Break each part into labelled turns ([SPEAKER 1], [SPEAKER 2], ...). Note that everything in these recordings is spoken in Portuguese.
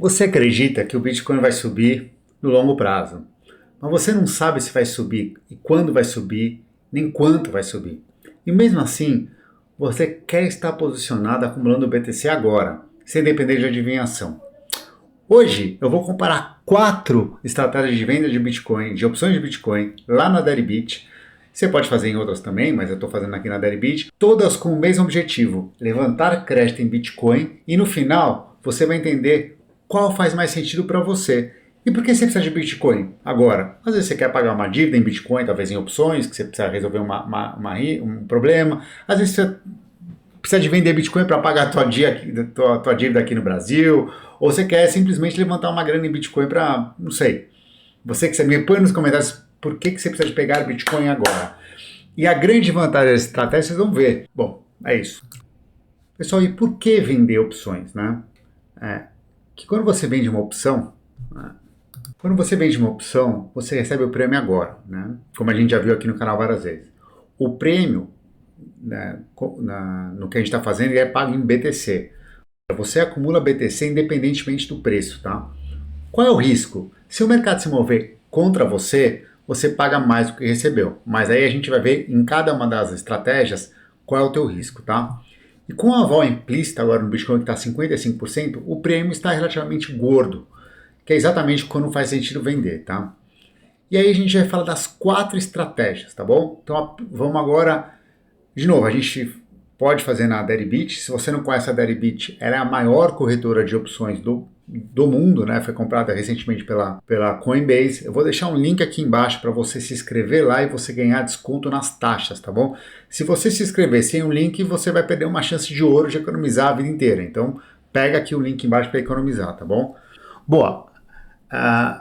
[SPEAKER 1] Você acredita que o Bitcoin vai subir no longo prazo, mas você não sabe se vai subir e quando vai subir, nem quanto vai subir. E mesmo assim, você quer estar posicionado acumulando o BTC agora, sem depender de adivinhação. Hoje eu vou comparar 4 estratégias de venda de Bitcoin, de opções de Bitcoin, lá na Deribit. Você pode fazer em outras também, mas eu estou fazendo aqui na Deribit. Todas com o mesmo objetivo, levantar crédito em Bitcoin e no final você vai entender qual faz mais sentido para você. E por que você precisa de Bitcoin agora? Às vezes você quer pagar uma dívida em Bitcoin, talvez em opções, que você precisa resolver um problema. Às vezes você precisa de vender Bitcoin para pagar a tua dívida aqui no Brasil, ou você quer simplesmente levantar uma grana em Bitcoin para, não sei. Você me põe nos comentários por que você precisa de pegar Bitcoin agora. E a grande vantagem dessa estratégia, vocês vão ver. Bom, é isso. Pessoal, e por que vender opções, né? Que quando você vende uma opção, você recebe o prêmio agora, né? Como a gente já viu aqui no canal várias vezes. O prêmio, né, no que a gente está fazendo, ele é pago em BTC. Você acumula BTC independentemente do preço, tá? Qual é o risco? Se o mercado se mover contra você, você paga mais do que recebeu. Mas aí a gente vai ver em cada uma das estratégias qual é o teu risco, tá? E com a vol implícita agora no Bitcoin que está 55%, o prêmio está relativamente gordo, que é exatamente quando faz sentido vender, tá? E aí a gente vai falar das 4 estratégias, tá bom? Então vamos agora, de novo, a gente pode fazer na Deribit. Se você não conhece a Deribit, ela é a maior corretora de opções do mundo, né? Foi comprada recentemente pela Coinbase. Eu vou deixar um link aqui embaixo para você se inscrever lá e você ganhar desconto nas taxas, tá bom? Se você se inscrever sem o link, você vai perder uma chance de ouro de economizar a vida inteira. Então, pega aqui o link embaixo para economizar, tá bom? Boa.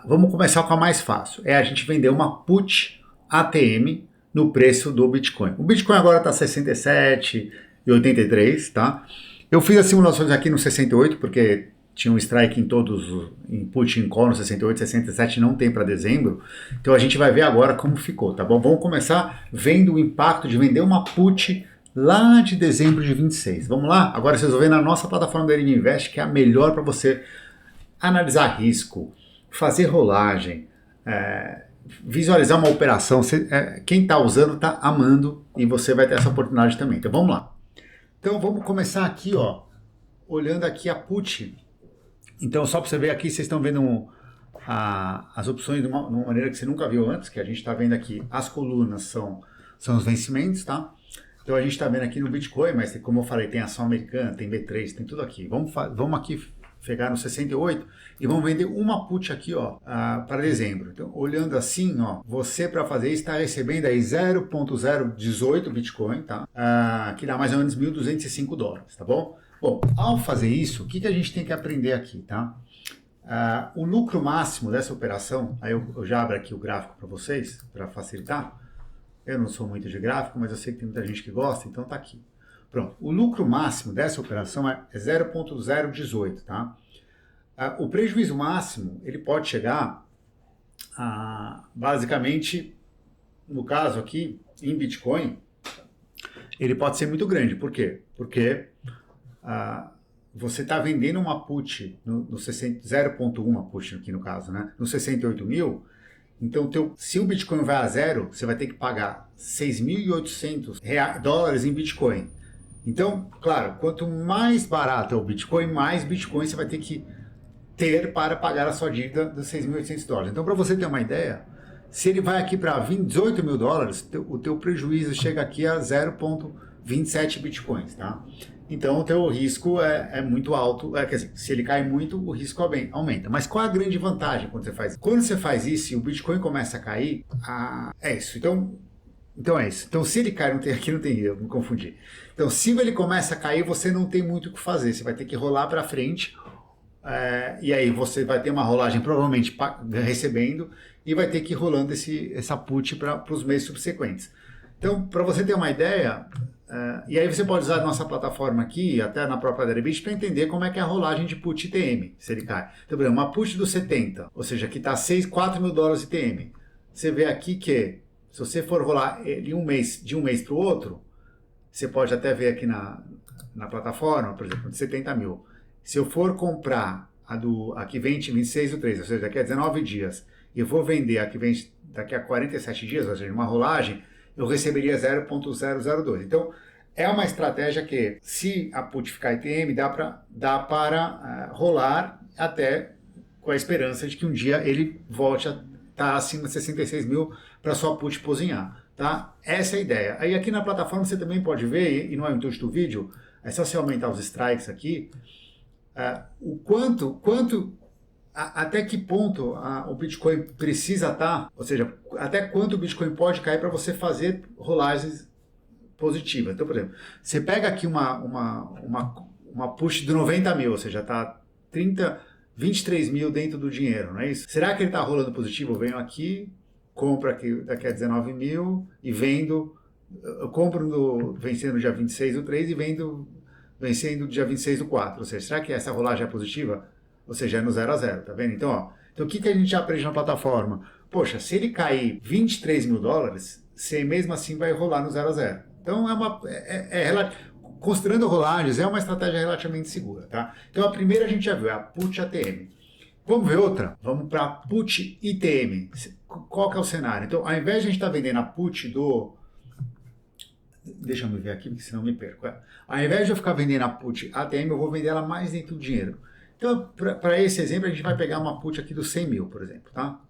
[SPEAKER 1] Vamos começar com a mais fácil. É a gente vender uma put ATM no preço do Bitcoin. O Bitcoin agora está 67,83, tá? Eu fiz as simulações aqui no 68, porque tinha um strike em todos, em put e em call no 68, 67 não tem para dezembro. Então a gente vai ver agora como ficou, tá bom? Vamos começar vendo o impacto de vender uma put lá de dezembro de 26. Vamos lá? Agora vocês vão ver na nossa plataforma da Invest, que é a melhor para você analisar risco, fazer rolagem, visualizar uma operação. Quem está usando está amando e você vai ter essa oportunidade também. Então vamos lá. Então vamos começar aqui, ó, olhando aqui a put. Então só para você ver aqui, vocês estão vendo as opções de uma maneira que você nunca viu antes, que a gente está vendo aqui, as colunas são os vencimentos, tá? Então a gente está vendo aqui no Bitcoin, mas como eu falei, tem ação americana, tem B3, tem tudo aqui. Vamos aqui pegar no 68 e vamos vender uma put aqui, ó, para dezembro. Então, olhando assim, ó, você para fazer isso está recebendo aí 0,018 Bitcoin, tá? Que dá mais ou menos $1.205, tá bom? Bom, ao fazer isso, o que a gente tem que aprender aqui, tá? O lucro máximo dessa operação, aí eu já abro aqui o gráfico para vocês, para facilitar. Eu não sou muito de gráfico, mas eu sei que tem muita gente que gosta, então tá aqui. Pronto, o lucro máximo dessa operação é 0,018, tá? O prejuízo máximo, ele pode chegar a, basicamente, no caso aqui, em Bitcoin, ele pode ser muito grande. Por quê? Porque você está vendendo uma put no 0,1 put aqui no caso, né? No 68 mil, então se o Bitcoin vai a zero, você vai ter que pagar $6.800 em Bitcoin. Então, claro, quanto mais barato é o Bitcoin, mais Bitcoin você vai ter que ter para pagar a sua dívida dos $6.800. Então, para você ter uma ideia, se ele vai aqui para $18 mil, o teu prejuízo chega aqui a 0,27 Bitcoins, tá? Então, o teu risco é muito alto. Quer dizer, se ele cai muito, o risco aumenta. Mas qual é a grande vantagem quando você faz isso? Quando você faz isso e o Bitcoin começa a cair, é isso. Então é isso. Então se ele cai, aqui não tem erro, me confundi. Então se ele começa a cair, você não tem muito o que fazer. Você vai ter que rolar para frente. E aí você vai ter uma rolagem provavelmente recebendo e vai ter que ir rolando essa put para os meses subsequentes. Então, para você ter uma ideia, e aí você pode usar a nossa plataforma aqui, até na própria Deribit, para entender como é que é a rolagem de put ITM, se ele cai. Então, por exemplo, uma put do 70, ou seja, aqui está $4 mil ITM. Você vê aqui que, se você for rolar de um mês para o outro, você pode até ver aqui na plataforma, por exemplo, de 70 mil. Se eu for comprar a que vem 26 do 3, ou seja, daqui a 19 dias, e eu vou vender a que vem daqui a 47 dias, ou seja, uma rolagem, eu receberia 0,002. Então, é uma estratégia que, se a put ficar ITM, dá para rolar até com a esperança de que um dia ele volte a estar acima de 66 mil para sua put pozinhar. Tá? Essa é a ideia. Aí aqui na plataforma você também pode ver, e não é o intuito do vídeo, é só você aumentar os strikes aqui, o até que ponto o Bitcoin precisa estar, ou seja, até quanto o Bitcoin pode cair para você fazer rolagens positivas. Então, por exemplo, você pega aqui uma push de 90 mil, ou seja, está 23 mil dentro do dinheiro, não é isso? Será que ele está rolando positivo? Eu venho aqui, compro aqui daqui a 19 mil e vendo, eu compro vencendo no dia 26 do 3 e vendo vencendo no dia 26 do 4. Ou seja, será que essa rolagem é positiva? Ou seja, é no 0 a 0, tá vendo? Então, o que a gente aprende na plataforma? Poxa, se ele cair 23 mil dólares, você mesmo assim vai rolar no 0 a 0. Então, considerando rolagens, é uma estratégia relativamente segura, tá? Então, a primeira a gente já viu, é a put ATM. Vamos ver outra? Vamos para a put ITM. Qual que é o cenário? Então, ao invés de a gente estar vendendo a put do... Deixa eu me ver aqui, porque senão eu me perco. Ao invés de eu ficar vendendo a put ATM, eu vou vender ela mais dentro do dinheiro. Então, para esse exemplo, a gente vai pegar uma put aqui dos 100 mil, por exemplo, tá?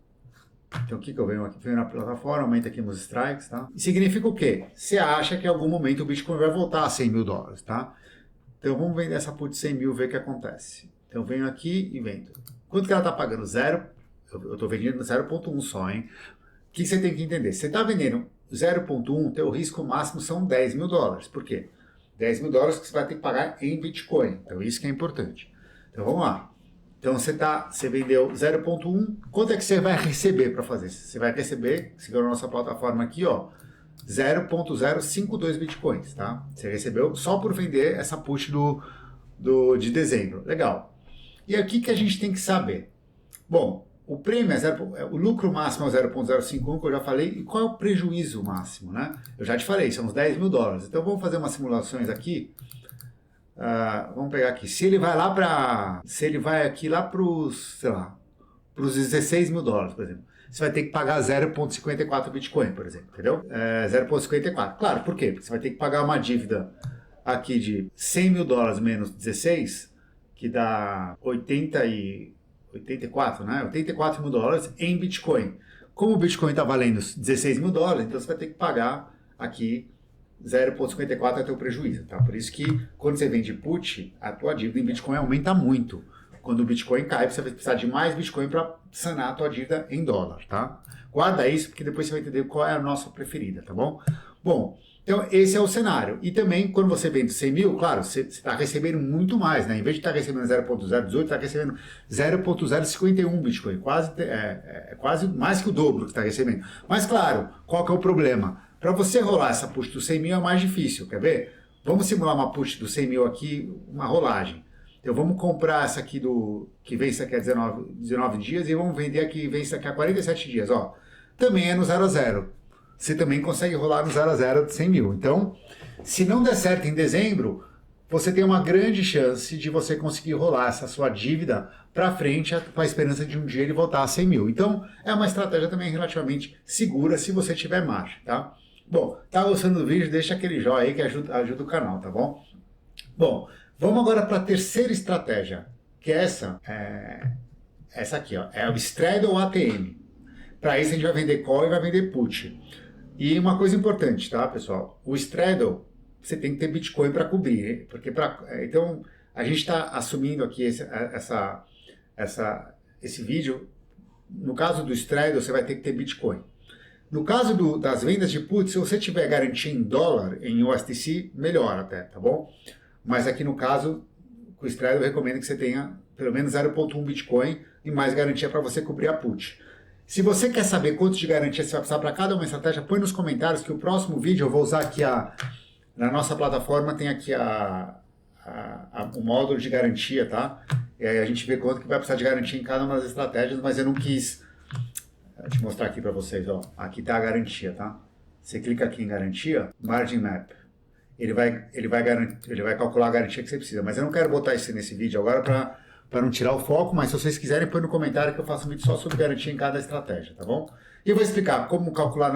[SPEAKER 1] Então, o que eu venho aqui? Venho na plataforma, aumenta aqui meus strikes, tá? E significa o quê? Você acha que em algum momento o Bitcoin vai voltar a 100 mil dólares, tá? Então, vamos vender essa put de 100 mil, ver o que acontece. Então, eu venho aqui e vendo. Quanto que ela está pagando? Zero. Eu estou vendendo 0,1 só, hein? O que você tem que entender? Você está vendendo 0,1, teu risco máximo são 10 mil dólares. Por quê? 10 mil dólares que você vai ter que pagar em Bitcoin. Então, isso que é importante. Então, vamos lá. Então, você vendeu 0,1. Quanto é que você vai receber para fazer isso? Você vai receber, seguindo a nossa plataforma aqui, ó, 0,052 Bitcoins, tá? Você recebeu só por vender essa put de dezembro. Legal. E aqui que a gente tem que saber. Bom, o prêmio o lucro máximo é 0,051, que eu já falei, e qual é o prejuízo máximo, né? Eu já te falei, são uns 10 mil dólares. Então vamos fazer umas simulações aqui. Vamos pegar aqui. Se ele vai aqui lá para os, sei lá, para os 16 mil dólares, por exemplo, você vai ter que pagar 0,54 Bitcoin, por exemplo, entendeu? 0,54. Claro, por quê? Porque você vai ter que pagar uma dívida aqui de 100 mil dólares menos 16, que dá 84, né? 84 mil dólares em Bitcoin. Como o Bitcoin está valendo 16 mil dólares, então você vai ter que pagar aqui 0,54 é teu prejuízo, tá? Por isso que quando você vende put, a tua dívida em Bitcoin aumenta muito. Quando o Bitcoin cai, você vai precisar de mais Bitcoin para sanar a tua dívida em dólar, tá? Guarda isso, porque depois você vai entender qual é a nossa preferida, tá bom? Bom, então esse é o cenário. E também, quando você vende 100 mil, claro, você está recebendo muito mais, né? Em vez de estar recebendo 0,018, está recebendo 0,051 Bitcoin. Quase mais que o dobro que está recebendo. Mas, claro, qual que é o problema? Para você rolar essa put do 100 mil é mais difícil, quer ver? Vamos simular uma put do 100 mil aqui, uma rolagem. Então vamos comprar essa aqui que vence daqui a 19 dias e vamos vender aqui que vence daqui a 47 dias. Ó. Também é no 0 a 0. Você também consegue rolar no 0 a 0 de 100 mil. Então, se não der certo em dezembro, você tem uma grande chance de você conseguir rolar essa sua dívida para frente com a esperança de um dia ele voltar a 100 mil. Então, é uma estratégia também relativamente segura se você tiver margem, tá? Bom, tá gostando do vídeo? Deixa aquele joinha aí que ajuda o canal, tá bom? Bom, vamos agora para a terceira estratégia, que é essa aqui, ó, é o Straddle ATM. Para isso a gente vai vender call e vai vender put. E uma coisa importante, tá, pessoal? O Straddle, você tem que ter Bitcoin para cobrir, porque então a gente está assumindo aqui esse vídeo. No caso do Straddle, você vai ter que ter Bitcoin. No caso das vendas de put, se você tiver garantia em dólar, em USDC, melhor até, tá bom? Mas aqui no caso, com o Straddle, eu recomendo que você tenha pelo menos 0,1 Bitcoin e mais garantia para você cobrir a put. Se você quer saber quanto de garantia você vai precisar para cada uma estratégia, põe nos comentários que o próximo vídeo eu vou usar aqui na nossa plataforma, tem aqui o módulo de garantia, tá? E aí a gente vê quanto que vai precisar de garantia em cada uma das estratégias, mas eu não quis te mostrar aqui para vocês, ó. Aqui tá a garantia, tá? Você clica aqui em garantia, Margin Map. Ele vai calcular a garantia que você precisa, mas eu não quero botar isso nesse vídeo agora para não tirar o foco, mas se vocês quiserem, põe no comentário que eu faço um vídeo só sobre garantia em cada estratégia, tá bom? E eu vou explicar como calcular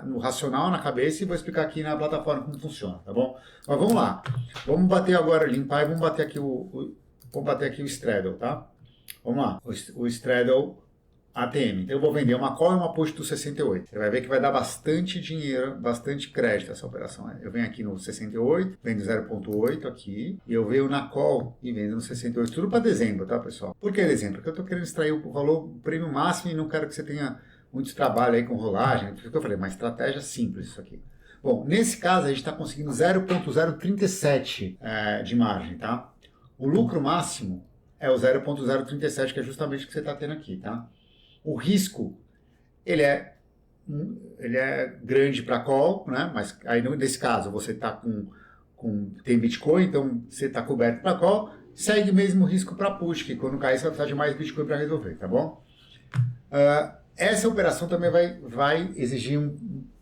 [SPEAKER 1] no racional, na cabeça, e vou explicar aqui na plataforma como funciona, tá bom? Mas vamos lá. Vamos bater agora, limpar e vamos bater aqui o straddle, tá? Vamos lá. O straddle ATM. Então eu vou vender uma call e uma put do 68. Você vai ver que vai dar bastante dinheiro, bastante crédito essa operação. Eu venho aqui no 68, vendo 0.8 aqui, e eu venho na call e vendo no 68. Tudo para dezembro, tá, pessoal? Por que dezembro? Porque eu estou querendo extrair o valor, o prêmio máximo, e não quero que você tenha muito trabalho aí com rolagem. Por que eu falei, uma estratégia simples isso aqui. Bom, nesse caso a gente está conseguindo 0.037 de margem, tá? O lucro máximo é o 0.037, que é justamente o que você está tendo aqui, tá? O risco, ele é grande para call, né? Mas aí nesse caso você está tem Bitcoin, então você está coberto para call, segue mesmo o risco para put, que quando cair você vai precisar de mais Bitcoin para resolver, tá bom? Essa operação também vai exigir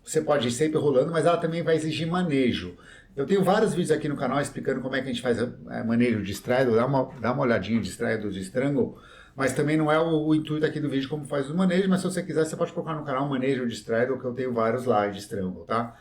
[SPEAKER 1] você pode ir sempre rolando, mas ela também vai exigir manejo. Eu tenho vários vídeos aqui no canal explicando como é que a gente faz manejo de straddle, dá uma olhadinha de straddle, de strangle, mas também não é o intuito aqui do vídeo como faz o manejo, mas se você quiser você pode colocar no canal manejo de straddle, que eu tenho vários lá de strangle, tá?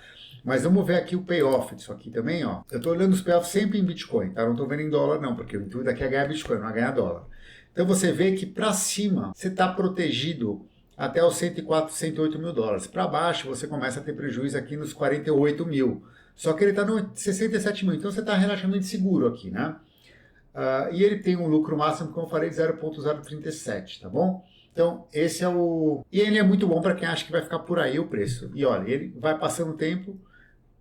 [SPEAKER 1] Mas vamos ver aqui o payoff disso aqui também, ó. Eu estou olhando os payoffs sempre em Bitcoin, tá? Não estou vendo em dólar não, porque o intuito aqui é ganhar Bitcoin, não é ganhar dólar. Então você vê que para cima você está protegido até os 104, 108 mil dólares. Para baixo você começa a ter prejuízo aqui nos 48 mil. Só que ele está no 67 mil, então você está relativamente seguro aqui, né? E ele tem um lucro máximo, como eu falei, de 0.037, tá bom? Então, esse é o... E ele é muito bom para quem acha que vai ficar por aí o preço. E olha, ele vai passando o tempo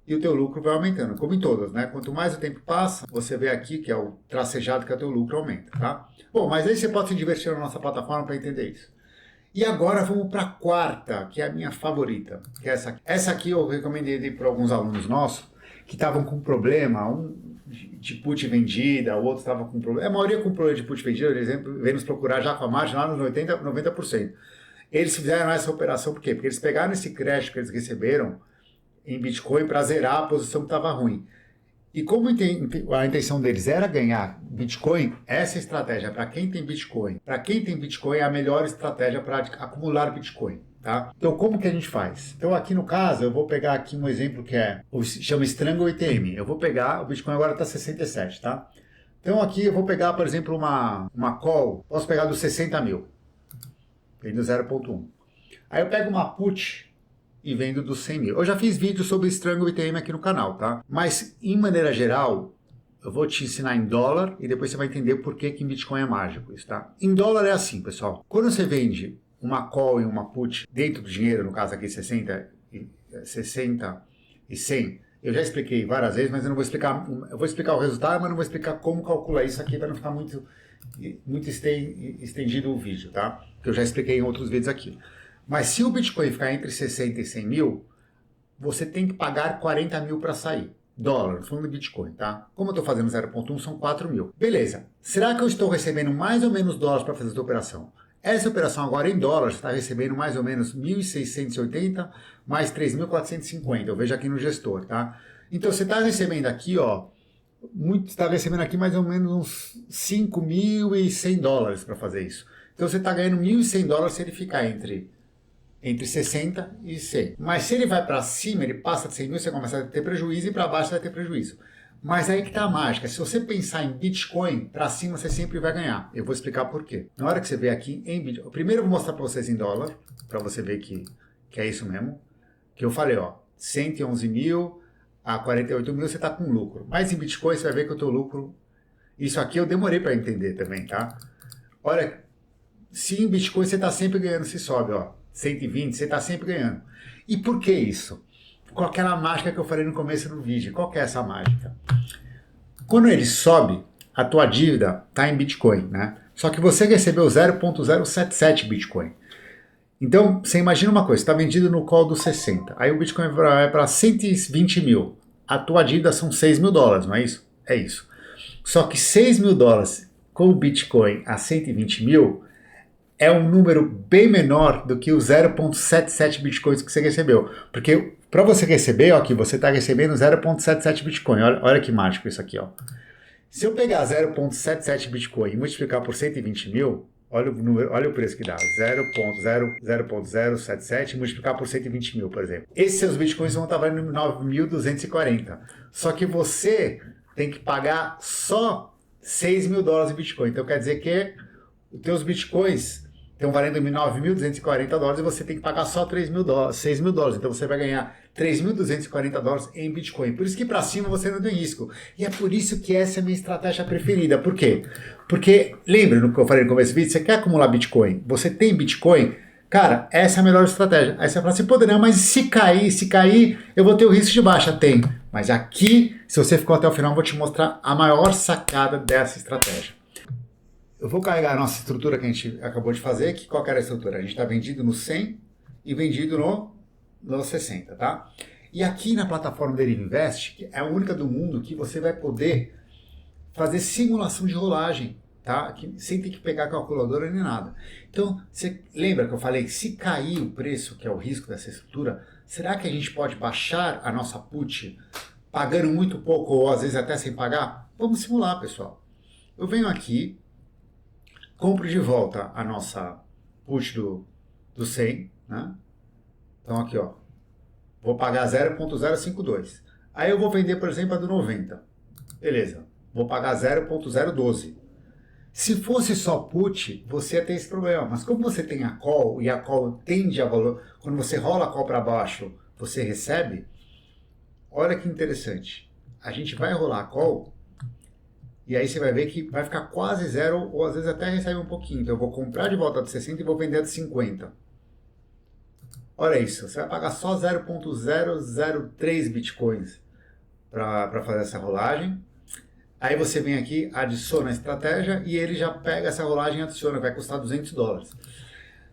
[SPEAKER 1] e o teu lucro vai aumentando, como em todas, né? Quanto mais o tempo passa, você vê aqui que é o tracejado que o teu lucro aumenta, tá? Bom, mas aí você pode se divertir na nossa plataforma para entender isso. E agora vamos para a quarta, que é a minha favorita, que é essa aqui. Essa aqui eu recomendei para alguns alunos nossos que estavam com problema, de put vendida, o outro estava com problema. A maioria com problema de put vendida, por exemplo, vem nos procurar já com a margem lá nos 80%, 90%. Eles fizeram essa operação por quê? Porque eles pegaram esse crédito que eles receberam em Bitcoin para zerar a posição que estava ruim. E como a intenção deles era ganhar Bitcoin, essa estratégia para quem tem Bitcoin, é a melhor estratégia para acumular Bitcoin, tá? Então como que a gente faz? Então aqui no caso, eu vou pegar aqui um exemplo que chama Strangle ATM. Eu vou pegar, o Bitcoin agora está 67, tá? Então aqui eu vou pegar, por exemplo, uma call, posso pegar dos 60 mil, vem do 0.1. Aí eu pego uma put e vendo dos 100 mil. Eu já fiz vídeo sobre Strangle ATM aqui no canal, tá? Mas, em maneira geral, eu vou te ensinar em dólar e depois você vai entender por que em Bitcoin é mágico isso, tá? Em dólar é assim, pessoal. Quando você vende uma call e uma put dentro do dinheiro, no caso aqui 60 e 100, eu já expliquei várias vezes, mas eu não vou explicar. Eu vou explicar o resultado, mas não vou explicar como calcular isso aqui para não ficar muito estendido o vídeo, tá? Que eu já expliquei em outros vídeos aqui. Mas se o Bitcoin ficar entre 60 e 100 mil, você tem que pagar 40 mil para sair. Dólar, falando de Bitcoin, tá? Como eu estou fazendo 0.1, são 4 mil. Beleza. Será que eu estou recebendo mais ou menos dólares para fazer essa operação? Essa operação agora em dólares está recebendo mais ou menos 1.680 mais 3.450. Eu vejo aqui no gestor, tá? Então você está recebendo aqui, ó, está recebendo aqui mais ou menos uns 5.100 dólares para fazer isso. Então você está ganhando 1.100 dólares se ele ficar entre 60 e 100. Mas se ele vai para cima, ele passa de 100 mil, você começa a ter prejuízo e para baixo você vai ter prejuízo. Mas aí que está a mágica. Se você pensar em Bitcoin, para cima você sempre vai ganhar. Eu vou explicar por quê. Na hora que você vê aqui em Bitcoin, primeiro eu vou mostrar para vocês em dólar, para você ver que é isso mesmo. Que eu falei, ó, 111 mil a 48 mil você está com lucro. Mas em Bitcoin você vai ver que o teu lucro... Isso aqui eu demorei para entender também, tá? Olha, se em Bitcoin você está sempre ganhando, se sobe, ó. 120, você está sempre ganhando. E por que isso? Com aquela mágica que eu falei no começo do vídeo. Qual que é essa mágica? Quando ele sobe, a tua dívida está em Bitcoin, né? Só que você recebeu 0.077 Bitcoin. Então, você imagina uma coisa, está vendido no call dos 60. Aí o Bitcoin vai para 120 mil. A tua dívida são 6 mil dólares, não é isso? É isso. Só que 6 mil dólares com o Bitcoin a 120 mil... é um número bem menor do que o 0.77 bitcoins que você recebeu. Porque para você receber, ó, aqui você está recebendo 0.77 bitcoin. Olha que mágico isso aqui, ó. Se eu pegar 0,77 Bitcoin e multiplicar por 120 mil, olha o preço que dá, 0,077 e multiplicar por 120 mil, por exemplo. Esses seus Bitcoins vão estar valendo 9.240. Só que você tem que pagar só 6 mil dólares em Bitcoin. Então quer dizer que os teus Bitcoins estão valendo 9.240 dólares e você tem que pagar só 3 mil dólares, 6 mil dólares. Então você vai ganhar 3.240 dólares em Bitcoin. Por isso que para cima você não tem risco. E é por isso que essa é a minha estratégia preferida. Por quê? Porque, lembra no que eu falei no começo do vídeo, você quer acumular Bitcoin, você tem Bitcoin, cara, essa é a melhor estratégia. Aí você fala assim, pô, Daniel, mas se cair, eu vou ter o risco de baixa. Tem. Mas aqui, se você ficou até o final, eu vou te mostrar a maior sacada dessa estratégia. Eu vou carregar a nossa estrutura que a gente acabou de fazer, que qual que era a estrutura? A gente está vendido no 100 e vendido no 60, tá? E aqui na plataforma Deriva Invest, que é a única do mundo que você vai poder fazer simulação de rolagem, tá? Sem ter que pegar a calculadora nem nada. Então, você lembra que eu falei que se cair o preço, que é o risco dessa estrutura, será que a gente pode baixar a nossa put pagando muito pouco ou às vezes até sem pagar? Vamos simular, pessoal. Eu venho aqui, compro de volta a nossa put do 100, né? Então aqui, ó, vou pagar 0,052. Aí eu vou vender, por exemplo, a do 90. Beleza, vou pagar 0,012. Se fosse só put, você ia ter esse problema. Mas como você tem a call, e a call tende a valor, quando você rola a call para baixo, você recebe, olha que interessante. A gente vai rolar a call, e aí você vai ver que vai ficar quase zero, ou às vezes até recebe um pouquinho. Então eu vou comprar de volta de 60 e vou vender a de 50. Olha isso, você vai pagar só 0,003 bitcoins para fazer essa rolagem. Aí você vem aqui, adiciona a estratégia e ele já pega essa rolagem e adiciona, vai custar 200 dólares.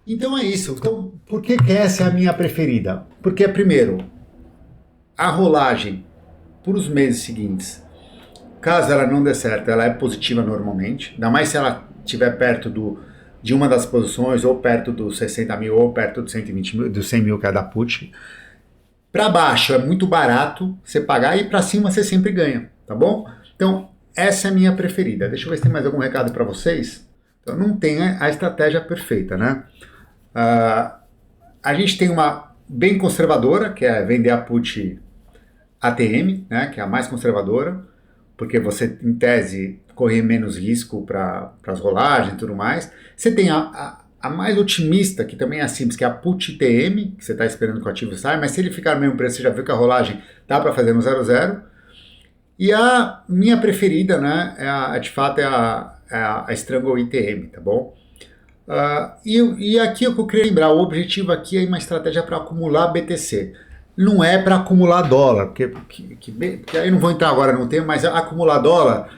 [SPEAKER 1] Então é isso. Então, por que essa é a minha preferida? Porque, primeiro, a rolagem para os meses seguintes, caso ela não dê certo, ela é positiva normalmente, ainda mais se ela estiver perto de uma das posições, ou perto dos 60 mil, ou perto dos 120 mil, dos 100 mil que é da put. Para baixo é muito barato você pagar e para cima você sempre ganha, tá bom? Então, essa é a minha preferida. Deixa eu ver se tem mais algum recado para vocês. Então, não tem a estratégia perfeita, né? A gente tem uma bem conservadora, que é vender a put ATM, né? Que é a mais conservadora, porque você, em tese, correr menos risco para as rolagens e tudo mais. Você tem a mais otimista, que também é simples, que é a put TM, que você está esperando que o ativo saia, mas se ele ficar no mesmo preço, você já viu que a rolagem dá para fazer no 0,0. E a minha preferida, né, de fato, é a Strangle ITM, tá bom? E aqui o que eu queria lembrar, o objetivo aqui é uma estratégia para acumular BTC. Não é para acumular dólar, porque aí não vou entrar agora no tema, mas acumular dólar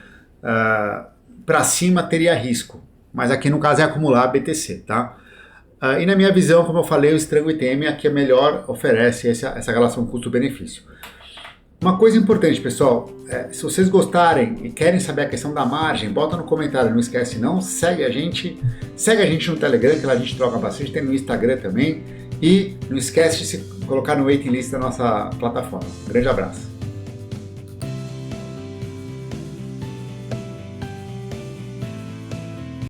[SPEAKER 1] para cima teria risco. Mas aqui no caso é acumular BTC, tá? E na minha visão, como eu falei, o Strangle ITM aqui é melhor, oferece essa relação custo-benefício. Uma coisa importante, pessoal, se vocês gostarem e querem saber a questão da margem, bota no comentário, não esquece não, segue a gente no Telegram, que lá a gente troca bastante, tem no Instagram também, e não esquece de se colocar no waiting list da nossa plataforma. Um grande abraço.